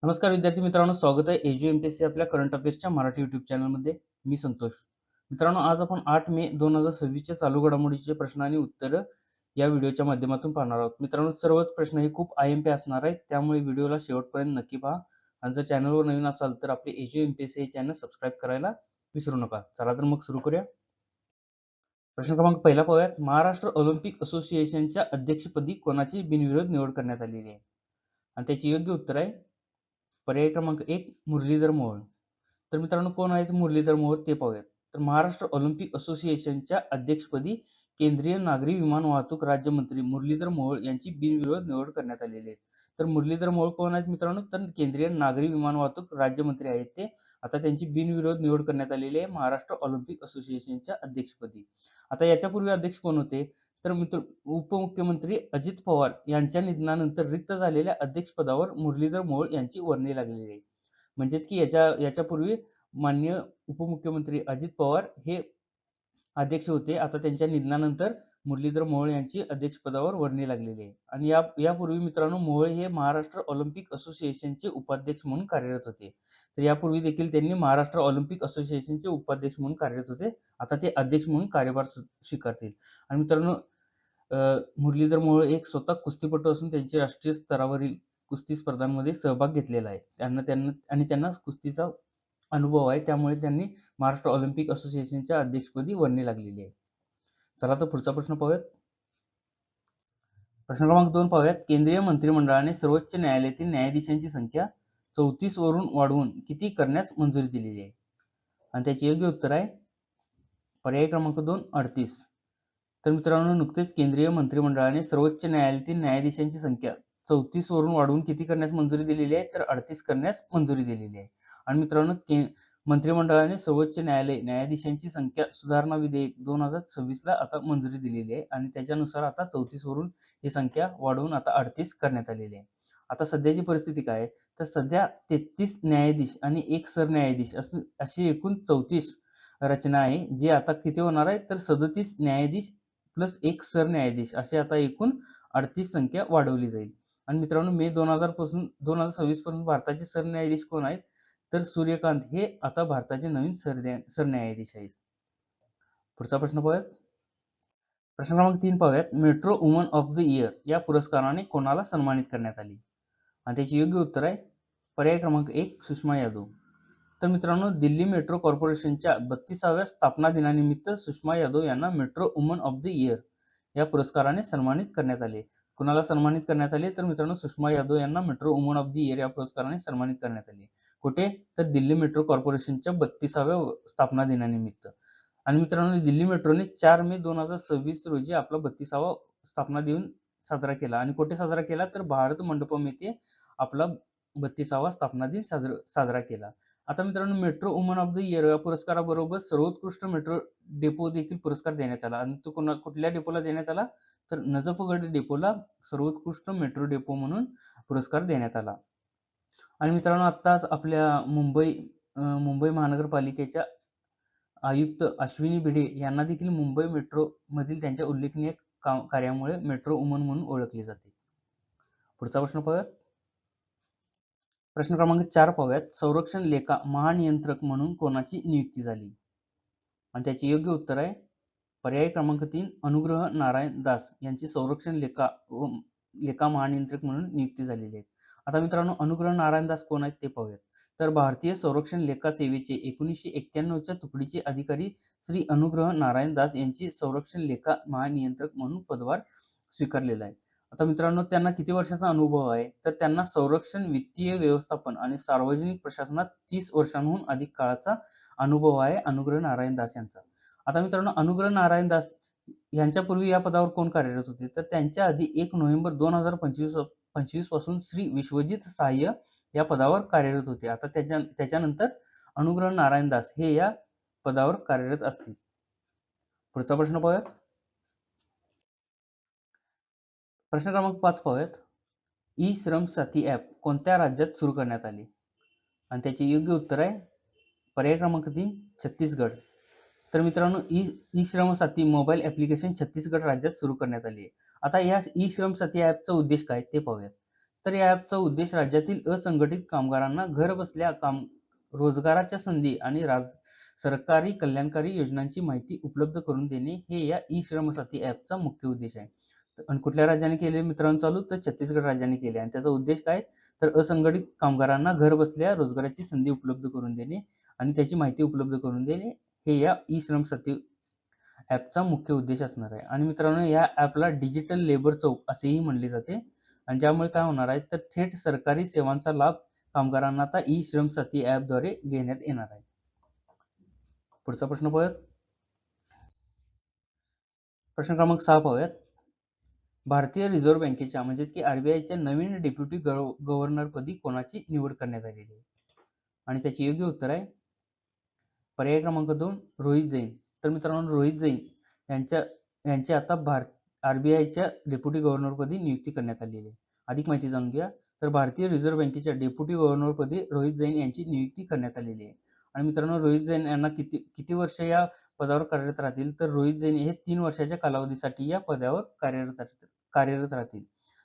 नमस्कार विद्यार्थी मित्रांनो, स्वागत आहे एजू एमपीएससी आपल्या करंट अफेअर्सच्या मराठी युट्यूब चॅनलमध्ये. मी संतोष. मित्रांनो, आज आपण 8 मे 2026 च्या चालू घडामोडीचे प्रश्न आणि उत्तरं या व्हिडिओच्या माध्यमातून पाहणार आहोत. मित्रांनो, सर्वच प्रश्न हे खूप आयएमपी असणार आहेत, त्यामुळे व्हिडिओला शेवटपर्यंत नक्की पहा. आणि जर चॅनलवर नवीन असाल तर आपले एजू एमपीएससी हे चॅनल सबस्क्राईब करायला विसरू नका. चला तर मग सुरू करूया. प्रश्न क्रमांक पहिला पाहूयात. महाराष्ट्र ऑलिम्पिक असोसिएशनच्या अध्यक्षपदी कोणाची बिनविरोध निवड करण्यात आलेली आहे? आणि त्याची योग्य उत्तर आहे पर्याय क्रमांक 1 मुरलीधर मोहोळ. तर मित्रांनो, कोण आहेत मुरलीधर मोहोळ ते पाहूयात. तर महाराष्ट्र ऑलिम्पिक असोसिएशनच्या अध्यक्षपदी केंद्रीय नागरी विमान वाहतूक राज्यमंत्री मुरलीधर मोहोळ यांची बिनविरोध निवड करण्यात आलेली आहे. तर मुरलीधर मोहोळ कोण आहेत मित्रांनो? तर केंद्रीय नागरी विमान वाहतूक राज्यमंत्री आहेत ते. आता त्यांची बिनविरोध निवड करण्यात आलेली आहे महाराष्ट्र ऑलिम्पिक असोसिएशनच्या अध्यक्षपदी. आता याच्यापूर्वी अध्यक्ष कोण होते? तर मित्र उपमुख्यमंत्री अजित पवार यांच्या निधनानंतर रिक्त झालेल्या अध्यक्षपदावर मुरलीधर मोहोळ यांची वर्णी लागलेली आहे. म्हणजेच की याच्यापूर्वी माननीय उपमुख्यमंत्री अजित पवार हे अध्यक्ष होते. आता त्यांच्या निधनानंतर मुरलीधर मोहोळ यांची अध्यक्षपदावर वर्णी लागलेली आहे. आणि यापूर्वी मित्रांनो, मोहोळ हे महाराष्ट्र ऑलिम्पिक असोसिएशनचे उपाध्यक्ष म्हणून कार्यरत होते. तर यापूर्वी देखील त्यांनी महाराष्ट्र ऑलिम्पिक असोसिएशनचे उपाध्यक्ष म्हणून कार्यरत होते. आता ते अध्यक्ष म्हणून कार्यभार स्वीकारतील. आणि मित्रांनो, मुरलीधर मोहोळ एक स्वतः कुस्तीपटू असून त्यांची राष्ट्रीय स्तरावरील कुस्ती स्पर्धांमध्ये सहभाग घेतलेला आहे. त्यांना कुस्तीचा अनुभव आहे, त्यामुळे त्यांनी महाराष्ट्र ऑलिम्पिक असोसिएशनच्या अध्यक्षपदी वर्णी लागलेली आहे. चला तर पुढचा प्रश्न पाहूयात. प्रश्न क्रमांक 2 पाहूयात. केंद्रीय मंत्रिमंडळाने सर्वोच्च न्यायालयातील न्यायाधीशांची संख्या 34 वरून वाढवून किती करण्यास मंजुरी दिलेली आहे? आणि त्याचे योग्य उत्तर आहे पर्याय क्रमांक 2 38. तर मित्रांनो, नुकतेच केंद्रीय मंत्रिमंडळाने सर्वोच्च न्यायालयातील न्यायाधीशांची संख्या 34 वरून वाढवून किती करण्यास मंजुरी दिलेली आहे? तर 38 करण्यास मंजुरी दिलेली आहे. आणि मित्रांनो, मंत्रिमंडळाने सर्वोच्च न्यायाधीशांची संख्या सुधारणा विधेयक 2026 ला आता मंजुरी दिलेली आहे. आणि त्याच्यानुसार आता 34 वरून ही संख्या वाढवून आता 38 करण्यात आलेली आहे. आता सध्याची परिस्थिती काय आहे? तर सध्या 33 न्यायाधीश आणि 1 सरन्यायाधीश अशी एकूण 34 रचना आहे, जी आता किती होणार आहे? तर 37 न्यायाधीश प्लस 1 सरन्यायाधीश अशी आता एकूण 38 संख्या वाढवली जाईल. आणि मित्रांनो, मे 2026 पासून भारताचे सरन्यायाधीश कोण आहेत? तर सूर्यकांत हे आता भारताचे नवीन सरन्यायाधीश आहेत. पुढचा प्रश्न पाहूयात. प्रश्न क्रमांक 3 पाहूयात. Metro woman of the year या पुरस्काराने कोणाला सन्मानित करण्यात आली? आणि त्याचे योग्य उत्तर आहे पर्याय क्रमांक 1 सुषमा यादव. तर मित्रांनो, दिल्ली मेट्रो कॉर्पोरेशनच्या 32व्या स्थापना दिनानिमित्त सुषमा यादव यांना metro woman of the year या पुरस्काराने सन्मानित करण्यात आले. कुणाला सन्मानित करण्यात आले? तर मित्रांनो, सुषमा यादव यांना metro woman of the year या पुरस्काराने सन्मानित करण्यात आले. कुठे? तर दिल्ली मेट्रो कॉर्पोरेशनच्या 32व्या स्थापना दिनानिमित्त. आणि मित्रांनो, दिल्ली मेट्रोने 4 मे 2026 रोजी आपला 32वा स्थापना दिन साजरा केला. आणि कुठे साजरा केला? तर भारत मंडपम येथे आपला 32वा स्थापना दिन साजरा केला. आता मित्रांनो, metro woman of the year या पुरस्काराबरोबर सर्वोत्कृष्ट मेट्रो डेपो देखील पुरस्कार देण्यात आला. आणि तो कुठल्या डेपोला देण्यात आला? तर नजफगढ डेपोला सर्वोत्कृष्ट मेट्रो डेपो म्हणून पुरस्कार देण्यात आला. आणि मित्रांनो, आत्ताच आपल्या मुंबई महानगरपालिकेच्या आयुक्त अश्विनी भिडे यांना देखील मुंबई मेट्रो मधील त्यांच्या उल्लेखनीय कार्यामुळे मेट्रो वुमन म्हणून ओळखले जाते. पुढचा प्रश्न पाहूयात. प्रश्न क्रमांक 4 पाहूयात. संरक्षण लेखा महानियंत्रक म्हणून कोणाची नियुक्ती झाली? आणि त्याचे योग्य उत्तर आहे पर्याय क्रमांक 3 अनुग्रह नारायण दास यांची संरक्षण लेखा महानियंत्रक म्हणून नियुक्ती झालेली आहे. आता मित्रांनो, अनुग्रह नारायण दास कोण आहेत ते पाहूयात. तर भारतीय संरक्षण लेखा सेवेचे 1991च्या तुकडीचे अधिकारी श्री अनुग्रह नारायण दास यांची संरक्षण लेखा महानियंत्रक म्हणून पदभार स्वीकारलेला आहे. आता मित्रांनो, त्यांना किती वर्षाचा अनुभव आहे? तर त्यांना संरक्षण, वित्तीय व्यवस्थापन आणि सार्वजनिक प्रशासनात 30 वर्षांहून अधिक काळाचा अनुभव आहे अनुग्रह नारायण दास यांचा. आता मित्रांनो, अनुग्रह नारायण दास यांच्यापूर्वी या पदावर कोण कार्यरत होते? तर त्यांच्या आधी 1 नोव्हेंबर 2025 पासून श्री विश्वजित सहाय या पदावर कार्यरत होते. आता त्याच्यानंतर अनुग्रह नारायण दास हे या पदावर कार्यरत असतील. पुढचा प्रश्न पाहूयात. प्रश्न क्रमांक 5 पाहूयात. ई श्रम साथी ऍप कोणत्या राज्यात सुरू करण्यात आले? आणि त्याचे योग्य उत्तर आहे पर्याय क्रमांक 3 छत्तीसगड. तर मित्रांनो, ई श्रम साथी मोबाईल ऍप्लिकेशन छत्तीसगड राज्यात सुरू करण्यात आली आहे. आता या ई श्रम साथी ऍपचा उद्देश काय ते पाहूयात. तर या ॲपचा उद्देश राज्यातील असंघटित कामगारांना घर बसल्या रोजगाराच्या संधी आणि सरकारी कल्याणकारी योजनांची माहिती उपलब्ध करून देणे हे या ई श्रम साथी ॲपचा मुख्य उद्देश आहे. आणि कुठल्या राज्याने केले मित्रांनो चालू? तर छत्तीसगड राज्याने केले. आणि त्याचा उद्देश काय? तर असंघटित कामगारांना घर बसल्या रोजगाराची संधी उपलब्ध करून देणे आणि त्याची माहिती उपलब्ध करून देणे हे या ई श्रम साथी ॲपचा मुख्य उद्देश असणार आहे. आणि मित्रांनो या ॲपला डिजिटल लेबर चौक असेही म्हणले जाते. आणि ज्यामुळे काय होणार आहे तर थेट सरकारी सेवांचा लाभ कामगारांना आता ई श्रम साथी ॲपद्वारे घेण्यात येणार आहे. पुढचा प्रश्न पाहूयात. प्रश्न क्रमांक 6 पाहूयात. भारतीय रिझर्व्ह बँकेच्या म्हणजेच की आरबीआयच्या नवीन डेप्युटी गव्हर्नर पदी कोणाची निवड करण्यात आलेली आहे? आणि त्याचे योग्य उत्तर आहे पर्याय क्रमांक 2 रोहित जैन. तर मित्रांनो रोहित जैन यांची आता आरबीआयच्या डेप्युटी गव्हर्नरपदी नियुक्ती करण्यात आलेली आहे. अधिक माहिती जाणून घ्या. तर भारतीय रिझर्व्ह बँकेच्या डेप्युटी गव्हर्नरपदी रोहित जैन यांची नियुक्ती करण्यात आलेली आहे. आणि मित्रांनो रोहित जैन यांना किती वर्ष या पदावर कार्यरत राहतील? तर रोहित जैन हे 3 वर्षाच्या कालावधीसाठी या पदावर कार्यरत राहतील.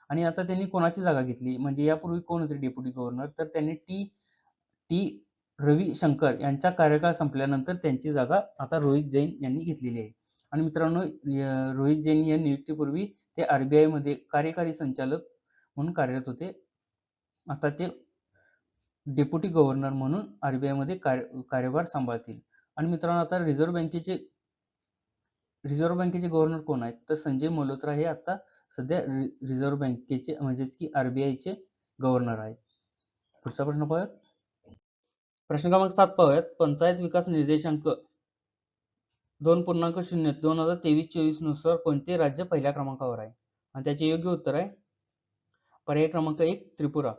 आणि आता त्यांनी कोणाची जागा घेतली? म्हणजे यापूर्वी कोण होते डेप्युटी गव्हर्नर? तर त्यांनी टी रवी शंकर यांचा कार्यकाळ संपल्यानंतर त्यांची जागा आता रोहित जैन यांनी घेतलेली आहे. आणि मित्रांनो रोहित जैन या नियुक्तीपूर्वी ते आरबीआय मध्ये कार्यकारी संचालक म्हणून कार्यरत होते. आता ते डेप्युटी गव्हर्नर म्हणून आरबीआय मध्ये कार्यभार सांभाळतील. आणि मित्रांनो आता रिझर्व्ह बँकेचे गव्हर्नर कोण आहेत? तर संजय मल्होत्रा हे आता सध्या रिझर्व्ह बँकेचे म्हणजेच की आरबीआयचे गव्हर्नर आहेत. पुढचा प्रश्न पाहूयात. प्रश्न क्रमांक 7 पाहूयात. पंचायत विकास निर्देशांक 2.0 2023-24 नुसार कोणते राज्य पहिल्या क्रमांकावर आहे? आणि त्याचे योग्य उत्तर आहे पर्याय क्रमांक 1 त्रिपुरा.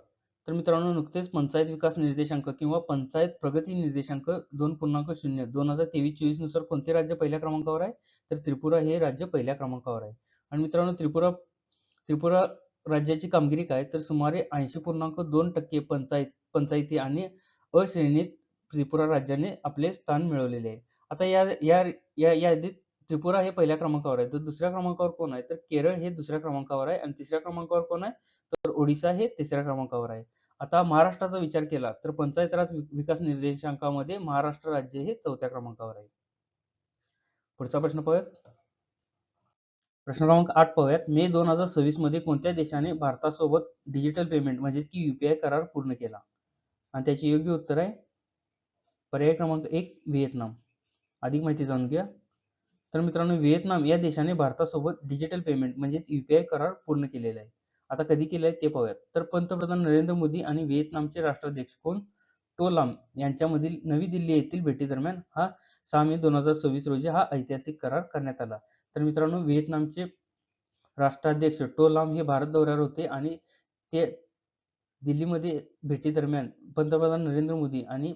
तर मित्रांनो नुकतेच पंचायत विकास निर्देशांक किंवा पंचायत प्रगती निर्देशांक 2.0 2023-24 नुसार कोणते राज्य पहिल्या क्रमांकावर आहे? तर त्रिपुरा हे राज्य पहिल्या क्रमांकावर आहे. आणि मित्रांनो त्रिपुरा राज्याची कामगिरी काय? तर सुमारे 80.2% पंचायती आणि अ श्रेणीत त्रिपुरा राज्याने आपले स्थान मिळवलेले आहे. आता या यादीत त्रिपुरा हे पहिल्या क्रमांकावर आहे. तर दुसऱ्या क्रमांकावर कोण आहे? तर केरळ हे दुसऱ्या क्रमांकावर आहे. आणि तिसऱ्या क्रमांकावर कोण आहे? तर ओडिशा हे तिसऱ्या क्रमांकावर आहे. आता महाराष्ट्राचा विचार केला तर पंचायत राज विकास निर्देशांकामध्ये महाराष्ट्र राज्य हे 4थ्या क्रमांकावर आहे. पुढचा प्रश्न पाहूयात. प्रश्न क्रमांक 8 पाहूयात. मे 2026 मध्ये कोणत्या देशाने भारतासोबत डिजिटल पेमेंट म्हणजेच की युपीआय करार पूर्ण केला? आणि त्याचे योग्य उत्तर आहे पर्याय क्रमांक 1 व्हिएतनाम. अधिक माहिती जाणून घ्या. तर मित्रांनो व्हिएतनाम या देशाने भारतासोबत डिजिटल पेमेंट म्हणजेच युपीआय करार पूर्ण केलेला आहे. आता कधी केलं आहे ते पाहूयात. तर पंतप्रधान नरेंद्र मोदी आणि व्हिएतनामचे राष्ट्राध्यक्ष कोण? टो लाम यांच्यामधील नवी दिल्ली येथील भेटीदरम्यान हा 6 मे 2026 रोजी हा ऐतिहासिक करार करण्यात आला. तर मित्रांनो व्हिएतनामचे राष्ट्राध्यक्ष टो लाम हे भारत दौऱ्यावर होते आणि ते दिल्लीमध्ये भेटीदरम्यान पंतप्रधान नरेंद्र मोदी आणि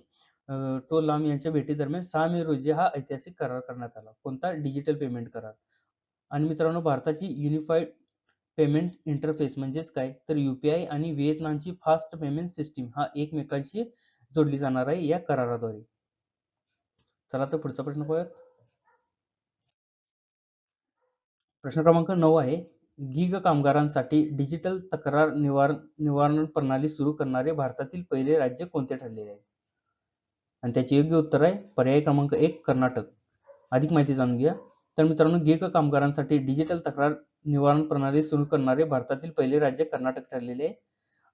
टो लाम यांच्या भेटीदरम्यान 6 मे रोजी हा ऐतिहासिक करार करण्यात आला. कोणता? डिजिटल पेमेंट करार. आणि मित्रांनो भारताची युनिफाईड पेमेंट इंटरफेस म्हणजेच काय? तर युपीआय आणि व्हिएतनामची फास्ट पेमेंट सिस्टीम हा एकमेकांशी जोडली जाणार आहे या कराराद्वारे. चला तर पुढचा प्रश्न पाहूयात. प्रश्न क्रमांक 9 आहे. गिग कामगारांसाठी डिजिटल तक्रार निवारण प्रणाली सुरू करणारे भारतातील पहिले राज्य कोणते ठरलेले आहे? आणि त्याचे योग्य उत्तर आहे पर्याय क्रमांक 1 कर्नाटक. अधिक माहिती जाणून घ्या. तर मित्रांनो गिग कामगारांसाठी डिजिटल तक्रार निवारण प्रणाली सुरू करणारे भारतातील पहिले राज्य कर्नाटक ठरलेले आहे.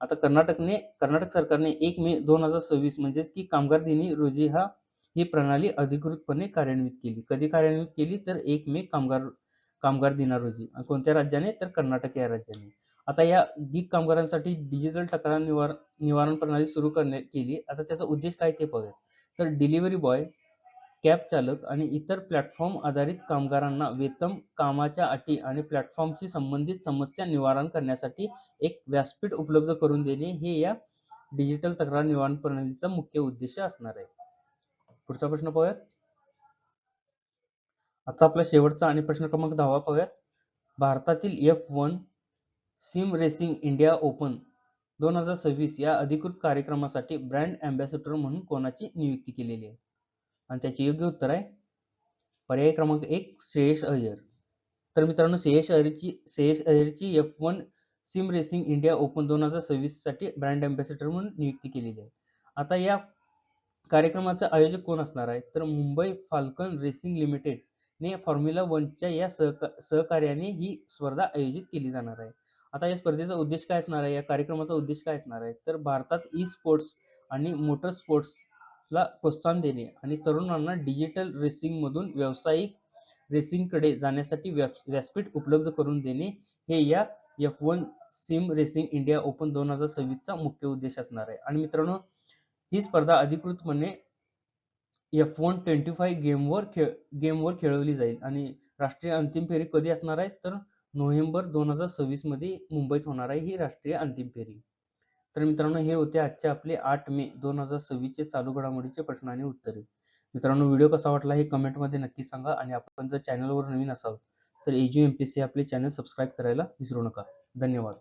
आता कर्नाटक सरकारने 1 मे 2026 म्हणजेच की कामगार दिनी रोजी ही प्रणाली अधिकृतपणे कार्यान्वित केली. कधी कार्यान्वित केली? तर 1 मे कामगार दिना रोजी. कोणत्या राज्याने? तर कर्नाटक या राज्याने. आता या गिग कामगारांसाठी डिजिटल तक्रार निवारण प्रणाली सुरू केली. आता त्याचा उद्देश काय ते पाहूया. तर डिलिव्हरी बॉय, कॅब चालक आणि इतर प्लॅटफॉर्म आधारित कामगारांना वेतन, कामाच्या अटी आणि प्लॅटफॉर्मशी संबंधित समस्या निवारण करण्यासाठी एक व्यासपीठ उपलब्ध करून देणे हे या डिजिटल तक्रार निवारण प्रणालीचा मुख्य उद्देश असणार आहे. पुढचा प्रश्न पाहूयात. आजचा आपला शेवटचा आणि प्रश्न क्रमांक 10 पाहूयात. भारतातील F1 sim racing India open 2026 या अधिकृत कार्यक्रमासाठी ब्रँड अँबॅसेडर म्हणून कोणाची नियुक्ती केलेली आहे? आणि त्याचे योग्य उत्तर आहे पर्याय क्रमांक 1 श्रेयस अय्यर. तर मित्रांनो श्रेयस अय्यरची F1 sim racing India open 2026 साठी ब्रँड अँबॅसेडर म्हणून नियुक्ती केलेली आहे. आता या कार्यक्रमाचा आयोजक कोण असणार आहे, तर मुंबई फाल्कन रेसिंग लिमिटेड ने फॉर्म्युला 1च्या या सहकार्याने ही स्पर्धा आयोजित केली जाणार आहे. आता या स्पर्धेचा उद्देश काय असणार आहे, या कार्यक्रमाचा उद्देश काय असणार आहे, तर भारतात ई स्पोर्ट्स आणि मोटर स्पोर्ट्सला प्रोत्साहन देणे आणि तरुणांना डिजिटल रेसिंग मधून व्यावसायिक रेसिंगकडे जाण्यासाठी व्यासपीठ उपलब्ध करून देणे, हे या F1 sim racing India open 2026 चा मुख्य उद्देश असणार आहे. आणि मित्रांनो, ही स्पर्धा अधिकृतपणे F1 25 गेमवर खेळवली जाईल आणि राष्ट्रीय अंतिम फेरी कधी असणार आहे, तर नोव्हेंबर 2026 मध्ये मुंबईत होणार आहे ही राष्ट्रीय अंतिम फेरी. तर मित्रांनो, हे होते आजचे आपले 8 मे 2026 चे चालू घडामोडीचे प्रश्न आणि उत्तरे. मित्रांनो, व्हिडिओ कसा वाटला हे कमेंटमध्ये नक्की सांगा आणि आपण जर चॅनलवर नवीन असाल तर एज्यू MPSC आपले चॅनल सबस्क्राईब करायला विसरू नका. धन्यवाद.